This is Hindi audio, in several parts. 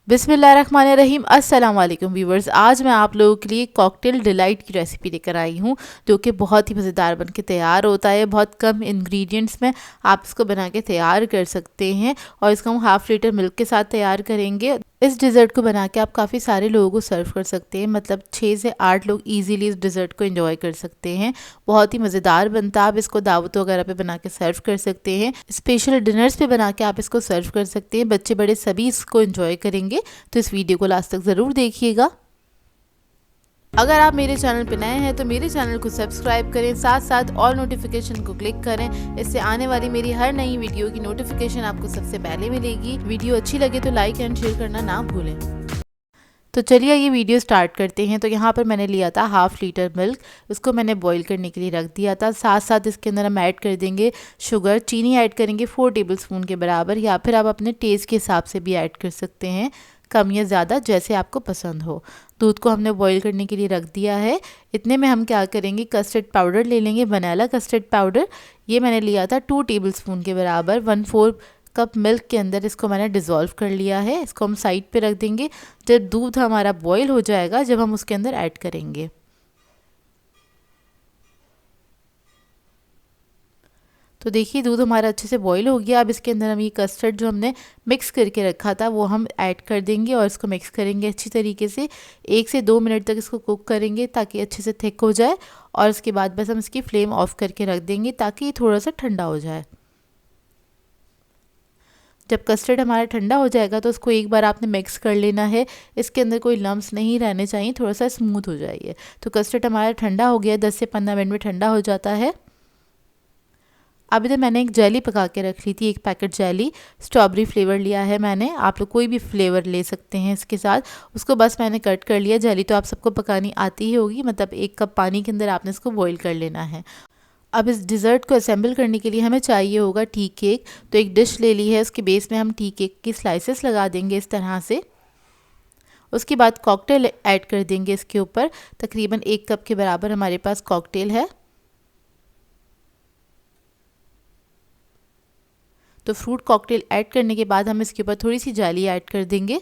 बिस्मिल्लाहिर्रहमानिर्रहीम। अस्सलाम वालेकुम व्यूवर्स। आज मैं आप लोगों के लिए कॉकटेल डिलाइट की रेसिपी लेकर आई हूँ, जो कि बहुत ही मज़ेदार बन के तैयार होता है। बहुत कम इंग्रेडिएंट्स में आप इसको बना के तैयार कर सकते हैं और इसको हम हाफ़ लीटर मिल्क के साथ तैयार करेंगे। इस डिज़र्ट को बना के आप काफ़ी सारे लोगों को सर्व कर सकते हैं, मतलब 6 से 8 लोग ईज़िली इस डिज़र्ट को एंजॉय कर सकते हैं। बहुत ही मज़ेदार बनता है। आप इसको दावत वगैरह पे बना के सर्व कर सकते हैं, स्पेशल डिनर्स पे बना के आप इसको सर्व कर सकते हैं। बच्चे बड़े सभी इसको एंजॉय करेंगे, तो इस वीडियो को लास्ट तक ज़रूर देखिएगा। अगर आप मेरे चैनल पर नए हैं तो मेरे चैनल को सब्सक्राइब करें, साथ साथ ऑल नोटिफिकेशन को क्लिक करें। इससे आने वाली मेरी हर नई वीडियो की नोटिफिकेशन आपको सबसे पहले मिलेगी। वीडियो अच्छी लगे तो लाइक एंड शेयर करना ना भूलें। तो चलिए ये वीडियो स्टार्ट करते हैं। तो यहाँ पर मैंने लिया था हाफ़ लीटर मिल्क, उसको मैंने बॉईल करने के लिए रख दिया था। साथ साथ इसके अंदर हम ऐड कर देंगे शुगर, चीनी ऐड करेंगे 4 टेबलस्पून के बराबर, या फिर आप अपने टेस्ट के हिसाब से भी ऐड कर सकते हैं, कम या ज़्यादा जैसे आपको पसंद हो। दूध को हमने बॉईल करने के लिए रख दिया है। इतने में हम क्या करेंगे, कस्टर्ड पाउडर ले लेंगे, वनीला कस्टर्ड पाउडर। ये मैंने लिया था 2 टेबलस्पून के बराबर। 1/4 कप मिल्क के अंदर इसको मैंने डिज़ोल्व कर लिया है। इसको हम साइड पे रख देंगे। जब दूध हमारा बॉईल हो जाएगा, जब हम उसके अंदर ऐड करेंगे, तो देखिए दूध हमारा अच्छे से बॉईल हो गया। अब इसके अंदर हम ये कस्टर्ड जो हमने मिक्स करके रखा था वो हम ऐड कर देंगे और इसको मिक्स करेंगे अच्छी तरीके से। 1 से 2 मिनट तक इसको कुक करेंगे ताकि अच्छे से थिक हो जाए, और उसके बाद बस हम इसकी फ्लेम ऑफ करके रख देंगे ताकि ये थोड़ा सा ठंडा हो जाए। जब कस्टर्ड हमारा ठंडा हो जाएगा तो उसको एक बार आपने मिक्स कर लेना है। इसके अंदर कोई लम्स नहीं रहने चाहिए, थोड़ा सा स्मूथ हो जाइए। तो कस्टर्ड हमारा ठंडा हो गया, 10 से 15 मिनट में ठंडा हो जाता है। अब इधर मैंने एक जेली पका के रख ली थी, एक पैकेट जेली। स्ट्रॉबेरी फ्लेवर लिया है मैंने, आप लोग कोई भी फ्लेवर ले सकते हैं इसके साथ। उसको बस मैंने कट कर लिया। जेली तो आप सबको पकानी आती ही होगी, मतलब 1 कप पानी के अंदर आपने इसको बॉईल कर लेना है। अब इस डिज़र्ट को असेंबल करने के लिए हमें चाहिए होगा टी केक। तो एक डिश ले ली है, उसके बेस में हम टी केक की स्लाइसेस लगा देंगे इस तरह से। उसके बाद कॉकटेल ऐड कर देंगे इसके ऊपर। तकरीबन 1 कप के बराबर हमारे पास कॉकटेल है। तो फ्रूट कॉकटेल ऐड करने के बाद हम इसके ऊपर थोड़ी सी जेली ऐड कर देंगे।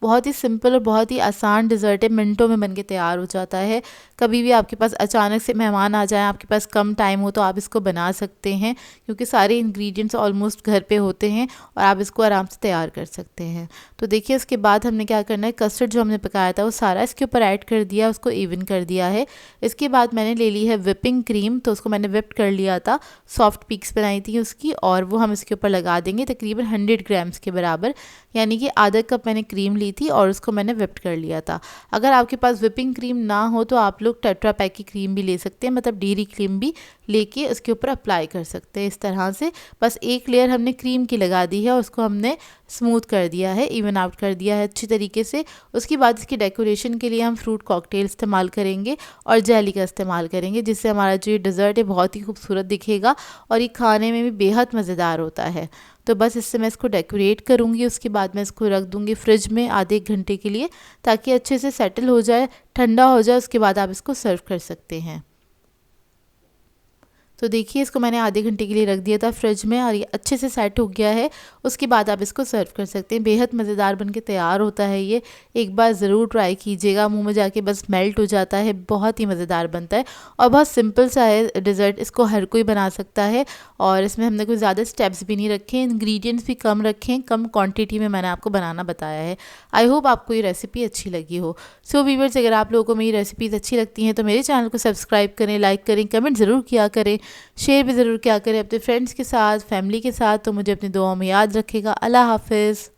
बहुत ही सिंपल और बहुत ही आसान डिज़र्ट है, मिनटों में बनके तैयार हो जाता है। कभी भी आपके पास अचानक से मेहमान आ जाएं, आपके पास कम टाइम हो, तो आप इसको बना सकते हैं, क्योंकि सारे इंग्रेडिएंट्स ऑलमोस्ट घर पे होते हैं और आप इसको आराम से तैयार कर सकते हैं। तो देखिए उसके बाद हमने क्या करना है, कस्टर्ड जो हमने पकाया था वो सारा इसके ऊपर ऐड कर दिया, उसको इवन कर दिया है। इसके बाद मैंने ले ली है विपिंग क्रीम, तो उसको मैंने विप्ड कर लिया था, सॉफ्ट पीक्स बनाई थी उसकी, और वो हम इसके ऊपर लगा देंगे तकरीबन 100 ग्राम्स के बराबर, यानी कि आधा कप मैंने क्रीम ली थी और उसको मैंने विप्ड कर लिया था। अगर आपके पास विपिंग क्रीम ना हो तो आप लोग टेट्रा पैक की क्रीम भी ले सकते हैं, मतलब डेयरी क्रीम भी लेके उसके ऊपर अप्लाई कर सकते हैं इस तरह से। बस एक लेयर हमने क्रीम की लगा दी है और उसको हमने स्मूथ कर दिया है, इवन आउट कर दिया है अच्छी तरीके से। उसके बाद इसकी डेकोरेशन के लिए हम फ्रूट कॉकटेल इस्तेमाल करेंगे और जेली का इस्तेमाल करेंगे, जिससे हमारा जो ये डिज़र्ट है बहुत ही खूबसूरत दिखेगा और ये खाने में भी बेहद मज़ेदार होता है। तो बस इससे मैं इसको डेकोरेट करूँगी। उसके बाद मैं इसको रख दूँगी फ्रिज में आधे 1 घंटे के लिए, ताकि अच्छे से सेटल हो जाए, ठंडा हो जाए। उसके बाद आप इसको सर्व कर सकते हैं। तो देखिए इसको मैंने आधे घंटे के लिए रख दिया था फ्रिज में और ये अच्छे से सेट हो गया है। उसके बाद आप इसको सर्व कर सकते हैं। बेहद मज़ेदार बनके तैयार होता है ये, एक बार ज़रूर ट्राई कीजिएगा। मुंह में जाके बस मेल्ट हो जाता है, बहुत ही मज़ेदार बनता है और बहुत सिंपल सा है डिज़र्ट। इसको हर कोई बना सकता है और इसमें हमने कोई ज़्यादा स्टेप्स भी नहीं रखे, इंग्रेडिएंट्स भी कम रखे हैं, कम क्वांटिटी में मैंने आपको बनाना बताया है। आई होप आपको ये रेसिपी अच्छी लगी हो। सो व्यूअर्स, अगर आप लोगों को मेरी रेसिपीज़ अच्छी लगती हैं तो मेरे चैनल को सब्सक्राइब करें, लाइक करें, कमेंट ज़रूर किया करें, शेयर भी ज़रूर क्या करें अपने फ्रेंड्स के साथ, फैमिली के साथ। तो मुझे अपनी दुआओं में याद रखेगा। अल्लाह हाफ़िज़।